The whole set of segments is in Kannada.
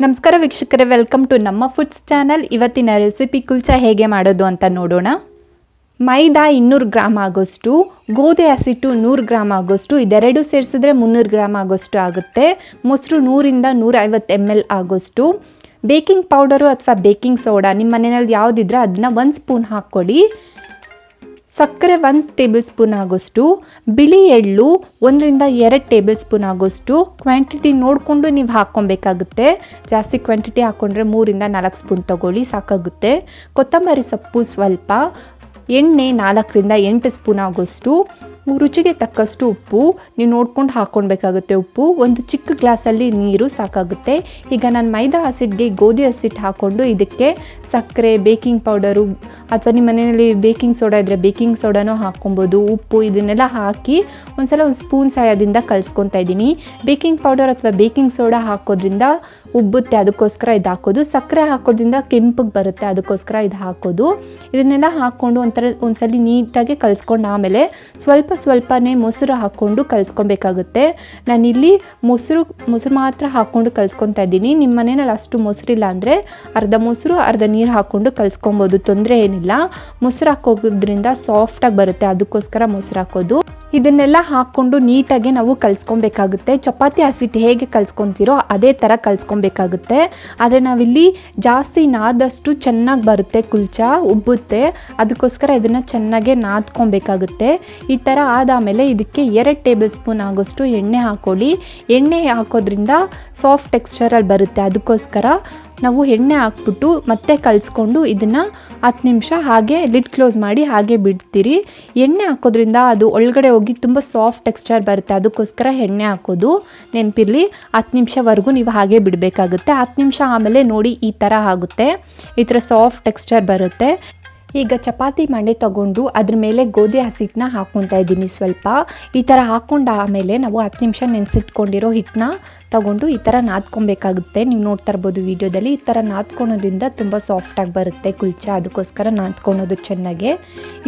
ನಮಸ್ಕಾರ ವೀಕ್ಷಕರೇ, ವೆಲ್ಕಮ್ ಟು ನಮ್ಮ ಫುಡ್ಸ್ ಚಾನಲ್. ಇವತ್ತಿನ ರೆಸಿಪಿ ಕುಲ್ಚಾ ಹೇಗೆ ಮಾಡೋದು ಅಂತ ನೋಡೋಣ. ಮೈದಾ 200 ಗ್ರಾಮ್ ಆಗೋಷ್ಟು, ಗೋಧಿ ಹಸಿಟ್ಟು 100 ಗ್ರಾಮ್ ಆಗೋಷ್ಟು, ಇದೆರಡು ಸೇರಿಸಿದ್ರೆ 300 ಗ್ರಾಮ್ ಆಗೋಷ್ಟು ಆಗುತ್ತೆ. ಮೊಸರು 100ರಿಂದ 150 ml ಆಗೋಷ್ಟು. ಬೇಕಿಂಗ್ ಪೌಡರು ಅಥವಾ ಬೇಕಿಂಗ್ ಸೋಡಾ ನಿಮ್ಮ ಮನೆಯಲ್ಲಿ ಯಾವುದಿದ್ರೆ ಅದನ್ನ 1 ಸ್ಪೂನ್ ಹಾಕ್ಕೊಳ್ಳಿ. ಸಕ್ಕರೆ 1 ಟೇಬಲ್ ಸ್ಪೂನ್ ಆಗೋಷ್ಟು, ಬಿಳಿ ಎಳ್ಳು 1ರಿಂದ 2 ಟೇಬಲ್ ಸ್ಪೂನ್ ಆಗೋಷ್ಟು. ಕ್ವಾಂಟಿಟಿ ನೋಡಿಕೊಂಡು ನೀವು ಹಾಕ್ಕೊಬೇಕಾಗುತ್ತೆ. ಜಾಸ್ತಿ ಕ್ವಾಂಟಿಟಿ ಹಾಕ್ಕೊಂಡ್ರೆ 3ರಿಂದ 4 ಸ್ಪೂನ್ ತೊಗೊಳ್ಳಿ, ಸಾಕಾಗುತ್ತೆ. ಕೊತ್ತಂಬರಿ ಸೊಪ್ಪು ಸ್ವಲ್ಪ, ಎಣ್ಣೆ 4ರಿಂದ 8 ಸ್ಪೂನ್ ಆಗೋಷ್ಟು, ರುಚಿಗೆ ತಕ್ಕಷ್ಟು ಉಪ್ಪು ನೀವು ನೋಡ್ಕೊಂಡು ಹಾಕ್ಕೊಳ್ಬೇಕಾಗುತ್ತೆ. ಉಪ್ಪು ಒಂದು ಚಿಕ್ಕ ಗ್ಲಾಸಲ್ಲಿ ನೀರು ಸಾಕಾಗುತ್ತೆ. ಈಗ ನಾನು ಮೈದಾ ಹಸಿಟ್ಟಿಗೆ ಗೋಧಿ ಹಸಿಟ್ಟು ಹಾಕ್ಕೊಂಡು ಇದಕ್ಕೆ ಸಕ್ಕರೆ, ಬೇಕಿಂಗ್ ಪೌಡರು ಅಥವಾ ನಿಮ್ಮ ಮನೆಯಲ್ಲಿ ಬೇಕಿಂಗ್ ಸೋಡಾ ಇದ್ದರೆ ಬೇಕಿಂಗ್ ಸೋಡಾನೂ ಹಾಕ್ಕೊಬೋದು. ಉಪ್ಪು ಇದನ್ನೆಲ್ಲ ಹಾಕಿ ಒಂದು ಸ್ಪೂನ್ ಸಹಾಯದಿಂದ ಕಲಿಸ್ಕೊತಾ ಇದ್ದೀನಿ. ಬೇಕಿಂಗ್ ಪೌಡರ್ ಅಥವಾ ಬೇಕಿಂಗ್ ಸೋಡಾ ಹಾಕೋದ್ರಿಂದ ಉಬ್ಬುತ್ತೆ, ಅದಕ್ಕೋಸ್ಕರ ಇದು ಹಾಕೋದು. ಸಕ್ಕರೆ ಹಾಕೋದ್ರಿಂದ ಕೆಂಪಗೆ ಬರುತ್ತೆ, ಅದಕ್ಕೋಸ್ಕರ ಇದು ಹಾಕೋದು. ಇದನ್ನೆಲ್ಲ ಹಾಕ್ಕೊಂಡು ಒಂದ್ಸಲ ನೀಟಾಗಿ ಕಲಿಸ್ಕೊಂಡು ಆಮೇಲೆ ಸ್ವಲ್ಪನೇ ಮೊಸರು ಹಾಕ್ಕೊಂಡು ಕಲಿಸ್ಕೊಬೇಕಾಗುತ್ತೆ. ನಾನಿಲ್ಲಿ ಮೊಸರು ಮಾತ್ರ ಹಾಕ್ಕೊಂಡು ಕಲಿಸ್ಕೊತಾ ಇದ್ದೀನಿ. ನಿಮ್ಮ ಮನೆಯಲ್ಲಿ ಅಷ್ಟು ಮೊಸರಿಲ್ಲ ಅಂದರೆ ಅರ್ಧ ಮೊಸರು ಅರ್ಧ ನೀರು ಹಾಕ್ಕೊಂಡು ಕಲಿಸ್ಕೊಬೋದು, ತೊಂದರೆ ಏನಿಲ್ಲ. ಮೊಸರು ಹಾಕೋದ್ರಿಂದ ಸಾಫ್ಟಾಗಿ ಬರುತ್ತೆ, ಅದಕ್ಕೋಸ್ಕರ ಮೊಸರು ಹಾಕೋದು. ಇದನ್ನೆಲ್ಲ ಹಾಕ್ಕೊಂಡು ನೀಟಾಗಿ ನಾವು ಕಲಿಸ್ಕೊಬೇಕಾಗುತ್ತೆ. ಚಪಾತಿ ಹಸಿಟ್ಟು ಹೇಗೆ ಕಲಿಸ್ಕೊತೀರೋ ಅದೇ ಥರ ಕಲಿಸ್ಕೊಬೇಕಾಗುತ್ತೆ. ಆದರೆ ನಾವಿಲ್ಲಿ ಜಾಸ್ತಿ ನಾದಷ್ಟು ಚೆನ್ನಾಗಿ ಬರುತ್ತೆ, ಕುಲ್ಚಾ ಉಬ್ಬುತ್ತೆ, ಅದಕ್ಕೋಸ್ಕರ ಇದನ್ನು ಚೆನ್ನಾಗೇ ನಾದ್ಕೊಬೇಕಾಗುತ್ತೆ. ಈ ಥರ ಆದಮೇಲೆ ಇದಕ್ಕೆ 2 ಟೇಬಲ್ ಸ್ಪೂನ್ ಆಗೋಷ್ಟು ಎಣ್ಣೆ ಹಾಕ್ಕೊಳ್ಳಿ. ಎಣ್ಣೆ ಹಾಕೋದ್ರಿಂದ ಸಾಫ್ಟ್ ಟೆಕ್ಸ್ಚರಲ್ಲಿ ಬರುತ್ತೆ, ಅದಕ್ಕೋಸ್ಕರ ನಾವು ಎಣ್ಣೆ ಹಾಕ್ಬಿಟ್ಟು ಮತ್ತೆ ಕಲಿಸ್ಕೊಂಡು ಇದನ್ನು 10 ನಿಮಿಷ ಹಾಗೆ ಲಿಡ್ ಕ್ಲೋಸ್ ಮಾಡಿ ಹಾಗೆ ಬಿಡ್ತೀರಿ. ಎಣ್ಣೆ ಹಾಕೋದ್ರಿಂದ ಅದು ಒಳಗಡೆ ಹೋಗಿ ತುಂಬ ಸಾಫ್ಟ್ ಟೆಕ್ಸ್ಚರ್ ಬರುತ್ತೆ, ಅದಕ್ಕೋಸ್ಕರ ಎಣ್ಣೆ ಹಾಕೋದು ನೆನಪಿರಲಿ. 10 ನಿಮಿಷವರೆಗೂ ನೀವು ಹಾಗೆ ಬಿಡಬೇಕಾಗುತ್ತೆ. 10 ನಿಮಿಷ ಆಮೇಲೆ ನೋಡಿ ಈ ಥರ ಆಗುತ್ತೆ, ಈ ಥರ ಸಾಫ್ಟ್ ಟೆಕ್ಸ್ಚರ್ ಬರುತ್ತೆ. ಈಗ ಚಪಾತಿ ಮಂಡೆ ತೊಗೊಂಡು ಅದ್ರ ಮೇಲೆ ಗೋಧಿ ಹಸಿಟ್ಟನ್ನ ಹಾಕ್ಕೊತಾ ಇದ್ದೀನಿ ಸ್ವಲ್ಪ. ಈ ಥರ ಹಾಕ್ಕೊಂಡು ಆಮೇಲೆ ನಾವು 10 ನಿಮಿಷ ನೆನೆಸಿಟ್ಕೊಂಡಿರೋ ಹಿಟ್ಟನ್ನ ತೊಗೊಂಡು ಈ ಥರ ನಾದ್ಕೊಬೇಕಾಗುತ್ತೆ. ನೀವು ನೋಡ್ತಾ ಇರ್ಬೋದು ವಿಡಿಯೋದಲ್ಲಿ. ಈ ಥರ ನಾದ್ಕೊಳೋದ್ರಿಂದ ತುಂಬ ಸಾಫ್ಟಾಗಿ ಬರುತ್ತೆ ಕುಲ್ಚಾ, ಅದಕ್ಕೋಸ್ಕರ ನಾದ್ಕೊಳೋದು ಚೆನ್ನಾಗೆ.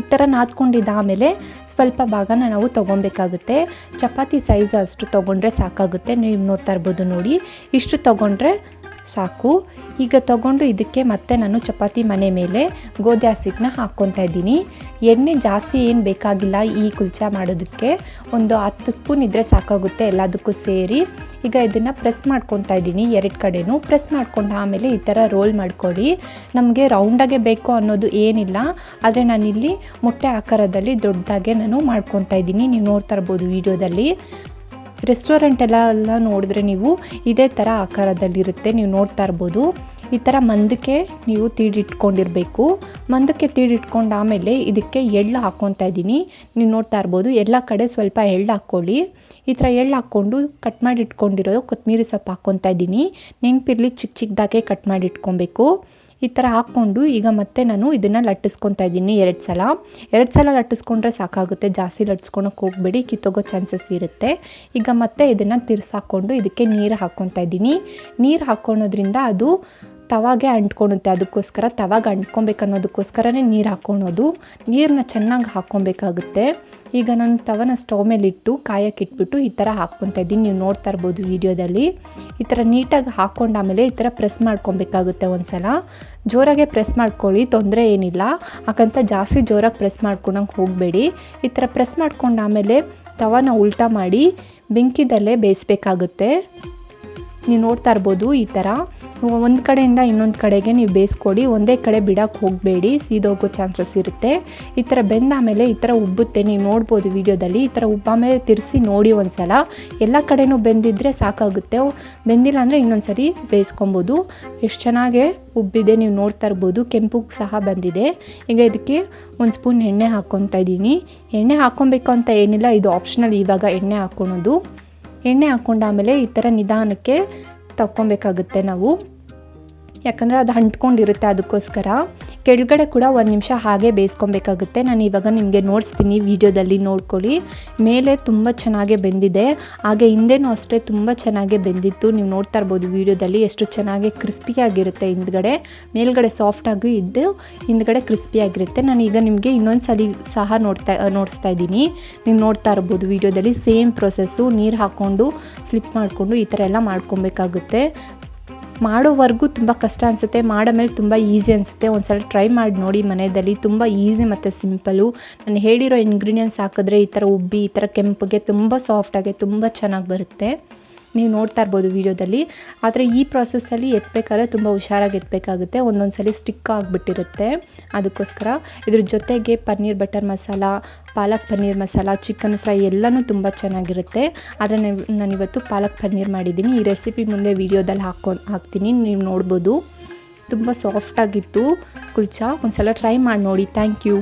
ಈ ಥರ ನಾದ್ಕೊಂಡಿದ್ದಾದಮೇಲೆ ಸ್ವಲ್ಪ ಭಾಗನ ನಾವು ತೊಗೊಬೇಕಾಗುತ್ತೆ. ಚಪಾತಿ ಸೈಜ್ ಅಷ್ಟು ತೊಗೊಂಡ್ರೆ ಸಾಕಾಗುತ್ತೆ. ನೀವು ನೋಡ್ತಾ ಇರ್ಬೋದು ನೋಡಿ, ಇಷ್ಟು ತೊಗೊಂಡ್ರೆ ಸಾಕು. ಈಗ ತೊಗೊಂಡು ಇದಕ್ಕೆ ಮತ್ತೆ ನಾನು ಚಪಾತಿ ಮಣೆ ಮೇಲೆ ಗೋಧಿ ಹಸಿಟ್ಟನ್ನ ಹಾಕ್ಕೊತಾ ಇದ್ದೀನಿ. ಎಣ್ಣೆ ಜಾಸ್ತಿ ಏನು ಬೇಕಾಗಿಲ್ಲ ಈ ಕುಲ್ಚಾ ಮಾಡೋದಕ್ಕೆ, ಒಂದು 10 ಸ್ಪೂನ್ ಇದ್ದರೆ ಸಾಕಾಗುತ್ತೆ ಎಲ್ಲದಕ್ಕೂ ಸೇರಿ. ಈಗ ಇದನ್ನು ಪ್ರೆಸ್ ಮಾಡ್ಕೊತಾ ಇದ್ದೀನಿ, 2 ಕಡೆನೂ ಪ್ರೆಸ್ ಮಾಡ್ಕೊಂಡು ಆಮೇಲೆ ಈ ಥರ ರೋಲ್ ಮಾಡ್ಕೊಳ್ಳಿ. ನಮಗೆ ರೌಂಡಾಗೆ ಬೇಕು ಅನ್ನೋದು ಏನಿಲ್ಲ, ಆದರೆ ನಾನಿಲ್ಲಿ ಮೊಟ್ಟೆ ಆಕಾರದಲ್ಲಿ ದೊಡ್ಡದಾಗೆ ನಾನು ಮಾಡ್ಕೊತಾ ಇದ್ದೀನಿ. ನೀವು ನೋಡ್ತಾ ಇರ್ಬೋದು ವಿಡಿಯೋದಲ್ಲಿ. ರೆಸ್ಟೋರೆಂಟೆಲ್ಲ ನೋಡಿದ್ರೆ ನೀವು ಇದೇ ಥರ ಆಕಾರದಲ್ಲಿರುತ್ತೆ, ನೀವು ನೋಡ್ತಾ ಇರ್ಬೋದು. ಈ ಥರ ಮಂದಕ್ಕೆ ನೀವು ತೀಡಿಟ್ಕೊಂಡಿರಬೇಕು. ಮಂದಕ್ಕೆ ತೀಡಿಟ್ಕೊಂಡು ಆಮೇಲೆ ಇದಕ್ಕೆ ಎಳ್ಳು ಹಾಕ್ಕೊತಾ ಇದ್ದೀನಿ. ನೀವು ನೋಡ್ತಾ ಇರ್ಬೋದು, ಎಲ್ಲ ಕಡೆ ಸ್ವಲ್ಪ ಎಳ್ಳು ಹಾಕ್ಕೊಳ್ಳಿ. ಈ ಥರ ಎಳ್ಳು ಹಾಕ್ಕೊಂಡು ಕಟ್ ಮಾಡಿ ಇಟ್ಕೊಂಡಿರೋದು ಕೊತ್ತಂಬರಿ ಸೊಪ್ಪು ಹಾಕ್ಕೊತಾ ಇದ್ದೀನಿ. ನೆನಪಿರಲಿ, ಚಿಕ್ಕದಾಗೆ ಕಟ್ ಮಾಡಿ ಇಟ್ಕೊಬೇಕು. ಈ ಥರ ಹಾಕ್ಕೊಂಡು ಈಗ ಮತ್ತೆ ನಾನು ಇದನ್ನು ಲಟ್ಟಿಸ್ಕೊತಾ ಇದ್ದೀನಿ 2 ಸಲ ಲಟ್ಟಿಸ್ಕೊಂಡ್ರೆ ಸಾಕಾಗುತ್ತೆ, ಜಾಸ್ತಿ ಲಟ್ಟಿಸ್ಕೊಳಕ್ಕೆ ಹೋಗಬೇಡಿ, ಕಿತ್ತೋಗೋ ಚಾನ್ಸಸ್ ಇರುತ್ತೆ. ಈಗ ಮತ್ತೆ ಇದನ್ನು ತಿರ್ಸಾಕೊಂಡು ಇದಕ್ಕೆ ನೀರು ಹಾಕ್ಕೊತಾ ಇದ್ದೀನಿ. ನೀರು ಹಾಕ್ಕೊಳೋದ್ರಿಂದ ಅದು ತವಾಗೆ ಅಂಟ್ಕೊಳುತ್ತೆ, ಅದಕ್ಕೋಸ್ಕರ ತವಾಗೆ ಅಂಟ್ಕೊಬೇಕನ್ನೋದಕ್ಕೋಸ್ಕರನೇ ನೀರು ಹಾಕ್ಕೊಳೋದು. ನೀರನ್ನ ಚೆನ್ನಾಗಿ ಹಾಕ್ಕೊಬೇಕಾಗುತ್ತೆ. ಈಗ ನಾನು ತವನ ಸ್ಟವ್ ಮೇಲೆ ಇಟ್ಟು ಕಾಯಕ್ಕೆ ಇಟ್ಬಿಟ್ಟು ಈ ಥರ ಹಾಕ್ಕೊತಾ ಇದ್ದೀನಿ. ನೀವು ನೋಡ್ತಾ ಇರ್ಬೋದು ವಿಡಿಯೋದಲ್ಲಿ. ಈ ಥರ ನೀಟಾಗಿ ಹಾಕ್ಕೊಂಡಾಮೇಲೆ ಈ ಥರ ಪ್ರೆಸ್ ಮಾಡ್ಕೊಬೇಕಾಗುತ್ತೆ. ಒಂದ್ಸಲ ಜೋರಾಗೆ ಪ್ರೆಸ್ ಮಾಡ್ಕೊಳ್ಳಿ, ತೊಂದರೆ ಏನಿಲ್ಲ. ಯಾಕಂತ ಜಾಸ್ತಿ ಜೋರಾಗಿ ಪ್ರೆಸ್ ಮಾಡ್ಕೊಳಕ್ಕೆ ಹೋಗಬೇಡಿ. ಈ ಥರ ಪ್ರೆಸ್ ಮಾಡ್ಕೊಂಡಾಮೇಲೆ ತವನ ಉಲ್ಟಾ ಮಾಡಿ ಬೆಂಕಿದಲ್ಲೇ ಬೇಯಿಸ್ಬೇಕಾಗುತ್ತೆ. ನೀವು ನೋಡ್ತಾ ಇರ್ಬೋದು ಈ ಥರ ಒಂದು ಕಡೆಯಿಂದ ಇನ್ನೊಂದು ಕಡೆಗೆ ನೀವು ಬೇಯಿಸ್ಕೊಡಿ, ಒಂದೇ ಕಡೆ ಬಿಡೋಕ್ಕೆ ಹೋಗಬೇಡಿ, ಸೀದೋಗೋ ಚಾನ್ಸಸ್ ಇರುತ್ತೆ. ಈ ಥರ ಬೆಂದಾಮೇಲೆ ಈ ಥರ ಉಬ್ಬುತ್ತೆ, ನೀವು ನೋಡ್ಬೋದು ವಿಡಿಯೋದಲ್ಲಿ. ಈ ಥರ ಉಬ್ಬಾಮೇಲೆ ತಿರ್ಸಿ ನೋಡಿ ಒಂದ್ಸಲ, ಎಲ್ಲ ಕಡೆನೂ ಬೆಂದಿದ್ರೆ ಸಾಕಾಗುತ್ತೆ. ಬೆಂದಿಲ್ಲ ಅಂದರೆ ಇನ್ನೊಂದು ಸರಿ ಬೇಯಿಸ್ಕೊಬೋದು. ಎಷ್ಟು ಚೆನ್ನಾಗೆ ಉಬ್ಬಿದೆ ನೀವು ನೋಡ್ತಾ ಇರ್ಬೋದು, ಕೆಂಪು ಸಹ ಬಂದಿದೆ. ಈಗ ಇದಕ್ಕೆ 1 ಸ್ಪೂನ್ ಎಣ್ಣೆ ಹಾಕ್ಕೊತಾ ಇದ್ದೀನಿ. ಎಣ್ಣೆ ಹಾಕ್ಕೊಬೇಕು ಅಂತ ಏನಿಲ್ಲ, ಇದು ಆಪ್ಷನಲ್ ಇವಾಗ ಎಣ್ಣೆ ಹಾಕ್ಕೊಳೋದು. ಎಣ್ಣೆ ಹಾಕ್ಕೊಂಡಾಮೇಲೆ ಈ ಥರ ನಿಧಾನಕ್ಕೆ ತಕ್ಕೊಬೇಕಾಗುತ್ತೆ ನಾವು, ಯಾಕಂದರೆ ಅದು ಅಂಟ್ಕೊಂಡಿರುತ್ತೆ, ಅದಕ್ಕೋಸ್ಕರ. ಕೆಳಗಡೆ ಕೂಡ 1 ನಿಮಿಷ ಹಾಗೆ ಬೇಯಿಸ್ಕೊಬೇಕಾಗುತ್ತೆ. ನಾನು ಇವಾಗ ನಿಮಗೆ ನೋಡಿಸ್ತೀನಿ ವಿಡಿಯೋದಲ್ಲಿ, ನೋಡ್ಕೊಳ್ಳಿ. ಮೇಲೆ ತುಂಬ ಚೆನ್ನಾಗೇ ಬೆಂದಿದೆ, ಹಾಗೆ ಹಿಂದೆನೂ ಅಷ್ಟೇ ತುಂಬ ಚೆನ್ನಾಗೇ ಬೆಂದಿತ್ತು. ನೀವು ನೋಡ್ತಾ ಇರ್ಬೋದು ವಿಡಿಯೋದಲ್ಲಿ ಎಷ್ಟು ಚೆನ್ನಾಗಿ ಕ್ರಿಸ್ಪಿಯಾಗಿರುತ್ತೆ. ಹಿಂದ್ಗಡೆ ಮೇಲ್ಗಡೆ ಸಾಫ್ಟಾಗಿ ಇದ್ದು ಹಿಂದ್ಗಡೆ ಕ್ರಿಸ್ಪಿಯಾಗಿರುತ್ತೆ. ನಾನು ಈಗ ನಿಮಗೆ ಇನ್ನೊಂದು ಸಲ ಸಹ ನೋಡಿಸ್ತಾ ಇದ್ದೀನಿ. ನೀವು ನೋಡ್ತಾ ಇರ್ಬೋದು ವಿಡಿಯೋದಲ್ಲಿ ಸೇಮ್ ಪ್ರೊಸೆಸ್ಸು. ನೀರು ಹಾಕ್ಕೊಂಡು ಫ್ಲಿಪ್ ಮಾಡಿಕೊಂಡು ಈ ಥರ ಎಲ್ಲ ಮಾಡ್ಕೊಬೇಕಾಗುತ್ತೆ. ಮಾಡೋವರೆಗೂ ತುಂಬ ಕಷ್ಟ ಅನಿಸುತ್ತೆ, ಮಾಡೋ ಮೇಲೆ ತುಂಬ ಈಸಿ ಅನಿಸುತ್ತೆ. ಒಂದು ಸಲ ಟ್ರೈ ಮಾಡಿ ನೋಡಿ ಮನೆಯಲ್ಲಿ, ತುಂಬ ಈಸಿ ಮತ್ತು ಸಿಂಪಲ್ಲು. ನಾನು ಹೇಳಿರೋ ಇಂಗ್ರೀಡಿಯೆಂಟ್ಸ್ ಹಾಕಿದ್ರೆ ಈ ಥರ ಉಬ್ಬಿ ಈ ಥರ ಕೆಂಪಗೆ ತುಂಬ ಸಾಫ್ಟಾಗಿ ತುಂಬ ಚೆನ್ನಾಗಿ ಬರುತ್ತೆ. ನೀವು ನೋಡ್ತಾ ಇರ್ಬೋದು ವೀಡಿಯೋದಲ್ಲಿ. ಆದರೆ ಈ ಪ್ರಾಸೆಸ್ಸಲ್ಲಿ ಎತ್ತಬೇಕಾದ್ರೆ ತುಂಬ ಹುಷಾರಾಗಿ ಎತ್ತಬೇಕಾಗುತ್ತೆ, ಒಂದೊಂದು ಸಲ ಸ್ಟಿಕ್ ಆಗಿಬಿಟ್ಟಿರುತ್ತೆ. ಅದಕ್ಕೋಸ್ಕರ ಇದ್ರ ಜೊತೆಗೆ paneer butter masala, palak paneer masala, chicken fry ಎಲ್ಲನೂ ತುಂಬ ಚೆನ್ನಾಗಿರುತ್ತೆ. ಆದರೆ ನಾನಿವತ್ತು ಪಾಲಕ್ ಪನ್ನೀರ್ ಮಾಡಿದ್ದೀನಿ. ಈ ರೆಸಿಪಿ ಮುಂದೆ ವೀಡಿಯೋದಲ್ಲಿ ಹಾಕ್ತೀನಿ, ನೀವು ನೋಡ್ಬೋದು. ತುಂಬ ಸಾಫ್ಟಾಗಿತ್ತು ಕುಲ್ಚಾ. ಒಂದು ಸಲ ಟ್ರೈ ಮಾಡಿ ನೋಡಿ. Thank you.